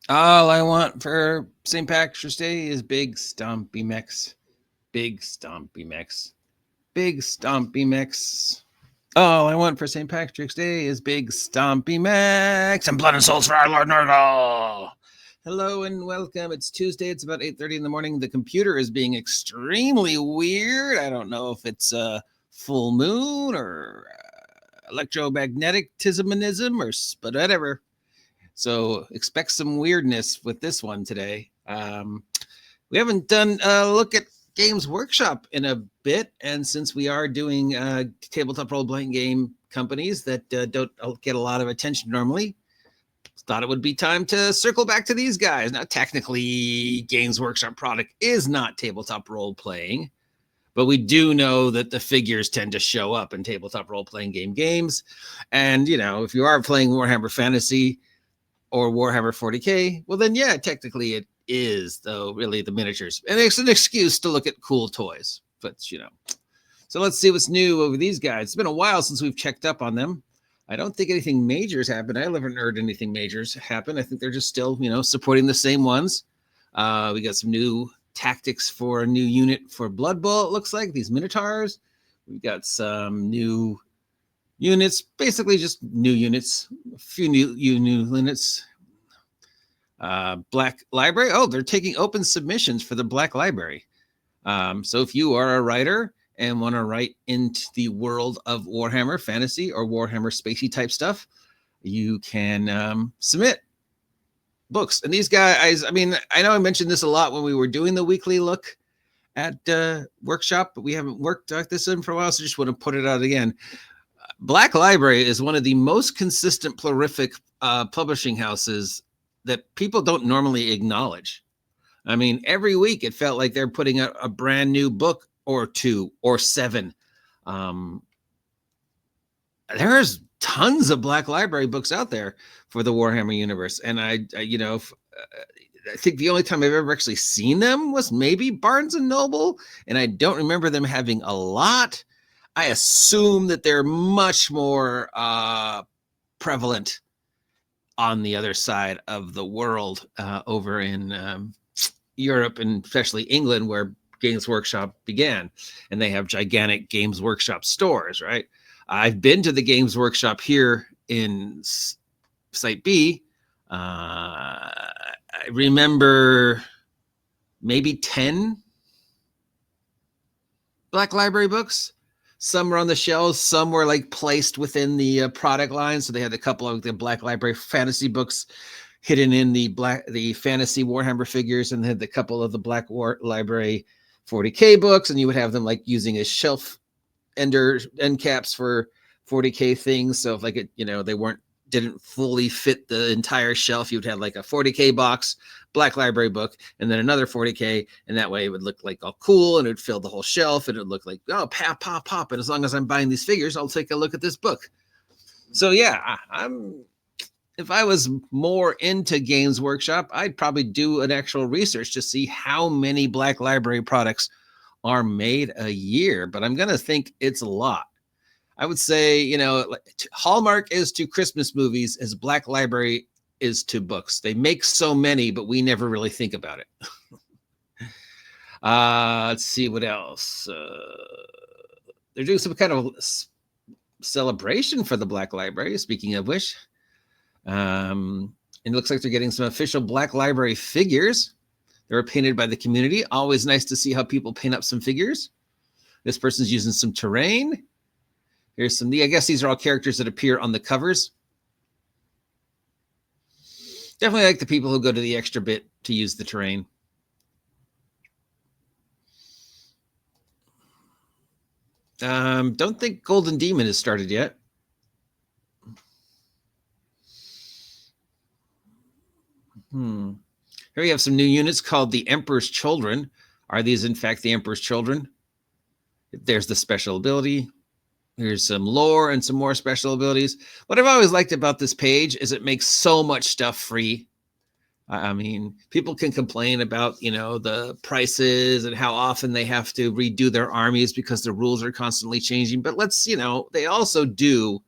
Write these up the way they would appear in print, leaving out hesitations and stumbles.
All I want for St. Patrick's Day is big stompy mechs. Big stompy mechs. Big stompy mechs. All I want for St. Patrick's Day is big stompy mechs and blood and souls for our Lord Nerdle. Hello and welcome. It's Tuesday. It's about 8:30 in the morning. The computer is being extremely weird. I don't know if it's a full moon or electromagnetism or but whatever. So expect some weirdness with this one today. We haven't done a look at Games Workshop in a bit, and since we are doing tabletop role-playing game companies that don't get a lot of attention normally, thought it would be time to circle back to these guys. Now, technically, Games Workshop product is not tabletop role-playing, but we do know that the figures tend to show up in tabletop role-playing games. And, you know, if you are playing Warhammer Fantasy or Warhammer 40K, well then yeah, technically it is, though, really the miniatures. And it's an excuse to look at cool toys. But, you know. So let's see what's new over these guys. It's been a while since we've checked up on them. I don't think anything majors happened. I haven't heard anything majors happen. I think they're just still, you know, supporting the same ones. We got some new tactics for a new unit for Blood Bowl, it looks like, these Minotaurs. We've got some new units, basically just new units, a few new units. Black Library. Oh, they're taking open submissions for the Black Library. So if you are a writer and want to write into the world of Warhammer Fantasy or Warhammer Spacey type stuff, you can submit books. And these guys, I mean, I know I mentioned this a lot when we were doing the weekly look at Workshop, but we haven't worked this in for a while, so just want to put it out again. Black Library is one of the most consistent, prolific publishing houses that people don't normally acknowledge. I mean, every week it felt like they're putting out a brand new book or two or seven. There's tons of Black Library books out there for the Warhammer universe. And I think the only time I've ever actually seen them was maybe Barnes and Noble. And I don't remember them having a lot. I assume that they're much more prevalent on the other side of the world, over in Europe, and especially England, where Games Workshop began. And they have gigantic Games Workshop stores, right? I've been to the Games Workshop here in Site B. I remember maybe 10 Black Library books. Some were on the shelves, some were like placed within the product line. So they had a couple of the Black Library fantasy books hidden in the fantasy Warhammer figures, and they had a couple of the Black Library 40K books, and you would have them like using a shelf end caps for 40K things. So if like it, you know, they didn't fully fit the entire shelf, you'd have like a 40K box, Black Library book, and then another 40K, and that way it would look like all cool, and it would fill the whole shelf, and it would look like, oh, pop, and as long as I'm buying these figures, I'll take a look at this book. So yeah, if I was more into Games Workshop, I'd probably do an actual research to see how many Black Library products are made a year, but I'm gonna think it's a lot. I would say, you know, Hallmark is to Christmas movies as Black Library is to books. They make so many, but we never really think about it. Let's see what else. They're doing some kind of celebration for the Black Library, speaking of which. It looks like they're getting some official Black Library figures. They were painted by the community. Always nice to see how people paint up some figures. This person's using some terrain. Here's some, I guess these are all characters that appear on the covers. Definitely like the people who go to the extra bit to use the terrain. Don't think Golden Demon has started yet. Here we have some new units called the Emperor's Children. Are these in fact the Emperor's Children? There's the special ability. Here's some lore and some more special abilities. What I've always liked about this page is it makes so much stuff free. I mean, people can complain about, you know, the prices and how often they have to redo their armies because the rules are constantly changing. But let's, you know, they also do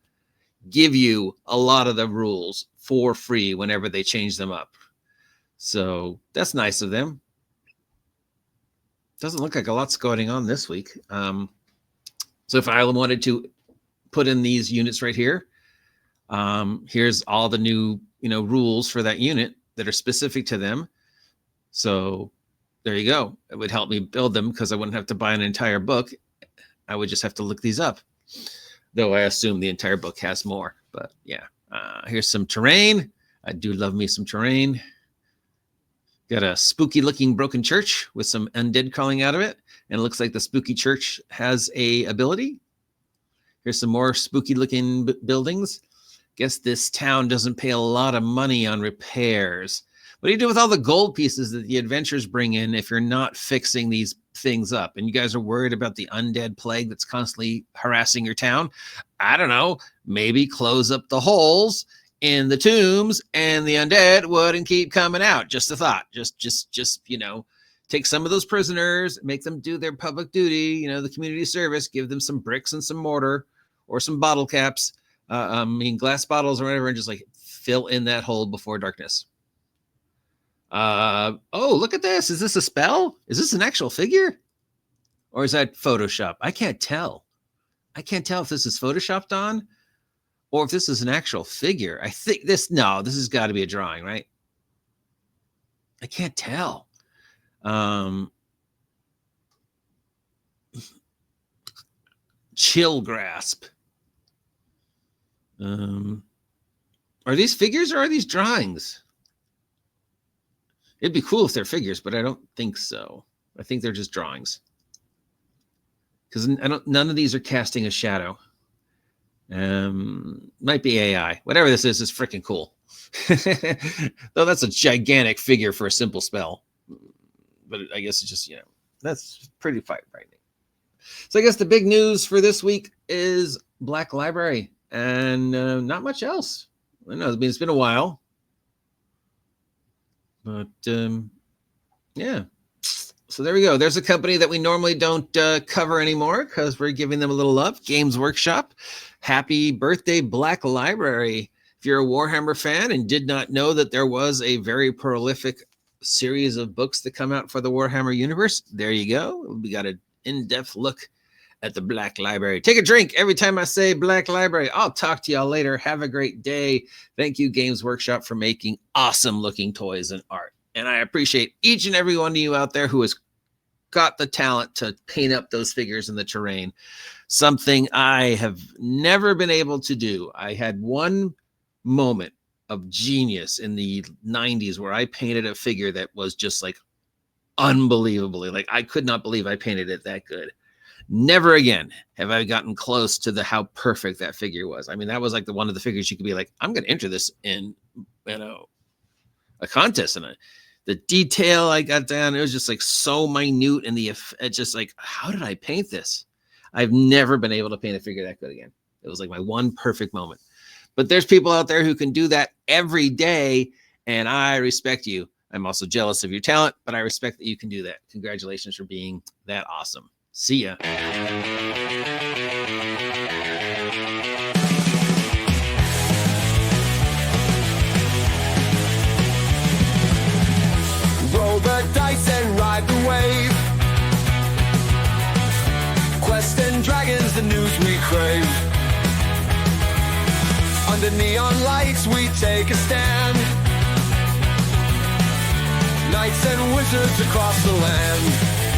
give you a lot of the rules for free whenever they change them up. So that's nice of them. Doesn't look like a lot's going on this week. So if I wanted to put in these units right here, here's all the new, rules for that unit that are specific to them. So there you go. It would help me build them because I wouldn't have to buy an entire book. I would just have to look these up. Though I assume the entire book has more. But yeah, here's some terrain. I do love me some terrain. Got a spooky looking broken church with some undead crawling out of it. And it looks like the spooky church has a ability. Here's some more spooky looking buildings. Guess this town doesn't pay a lot of money on repairs. What do you do with all the gold pieces that the adventurers bring in if you're not fixing these things up? And you guys are worried about the undead plague that's constantly harassing your town? I don't know. Maybe close up the holes in the tombs and the undead wouldn't keep coming out. Just a thought. Just take some of those prisoners, make them do their public duty, the community service, give them some bricks and some mortar or some bottle caps, glass bottles or whatever, and just fill in that hole before darkness. Oh, look at this. Is this a spell? Is this an actual figure? Or is that Photoshop? I can't tell. I can't tell if this is Photoshopped on or if this is an actual figure. I think this has got to be a drawing, right? I can't tell. Chill grasp. Are these figures or are these drawings? It'd be cool if they're figures, but I don't think so. I think they're just drawings. Because none of these are casting a shadow. Might be AI. Whatever this is freaking cool. Though that's a gigantic figure for a simple spell. But I guess it's just, that's pretty frightening. So I guess the big news for this week is Black Library and not much else. I know it's been a while. But yeah. So there we go. There's a company that we normally don't cover anymore because we're giving them a little love. Games Workshop. Happy birthday, Black Library. If you're a Warhammer fan and did not know that there was a very prolific series of books that come out for the Warhammer universe, there you go. We got an in-depth look at the Black Library. Take a drink every time I say Black Library. I'll talk to y'all later. Have a great day. Thank you, Games Workshop, for making awesome looking toys and art. And I appreciate each and every one of you out there who has got the talent to paint up those figures in the terrain. Something I have never been able to do. I had one moment of genius in the 90s where I painted a figure that was just unbelievably, I could not believe I painted it that good. Never again have I gotten close to how perfect that figure was. I mean, that was one of the figures you could be I'm going to enter this in, a contest. And the detail I got down, it was just so minute. And it's just how did I paint this? I've never been able to paint a figure that good again. It was my one perfect moment. But there's people out there who can do that every day. And I respect you. I'm also jealous of your talent, but I respect that you can do that. Congratulations for being that awesome. See ya. Roll the dice and ride the wave. Quest and dragons, the news we crave. Under neon lights we take a stand. Knights and wizards across the land.